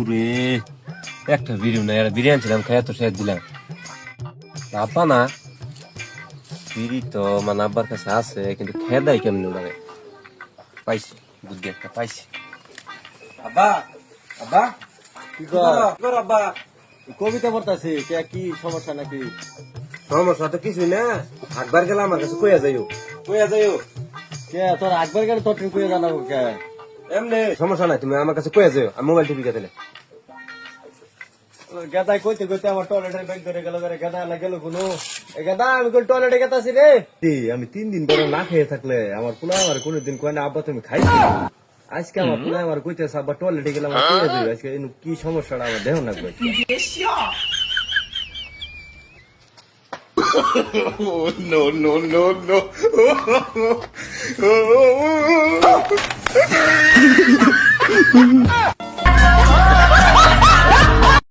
রে একটা বিরিয়ানি না, একটা বিরিয়ানি ছিলাম, খাই তো শেষ দিলাম। আব্বা না বিড়ি তো মানে আব্বার কাছে আছে, কিন্তু খেয়ে দেয় কেমনি ওনারে। পাইছি, বুদ্ধি একটা পাইছি। আব্বা, আব্বা কি কর আব্বা? কবিতা পড়তাছি কি সমস্যা নাকি? সমস্যা তো কিছুই না, একবার গেলে আমার কাছে কইয়া যাইও। কইয়া যাইও কে তোর একবার গেলে তোর কইয়া জানাবো কে? এমনি সমস্যা নাই, তুমি আমার কাছে কইয়া যাইও, আমি মোবাইল টিভি দিলে। গেদাই কইতে কইতে আমার টয়লেটের ব্যাগ ধরে গেল, গেদা না গেল কোনো গেদা আমি কই টয়লেটে গেতাছি রে। আমি 3 দিন ধরে না খেয়ে থাকলে আমার পোলা আমার কোনদিন কয় না আব্বা তুমি খাইছি। আজকে আমার পোলা আমার কইতেছে আব্বা টয়লেটে গেলাম, আমার কইয়া যাই আজকে কি সমস্যাটা আমার দেহ না কই। No, no, no, no.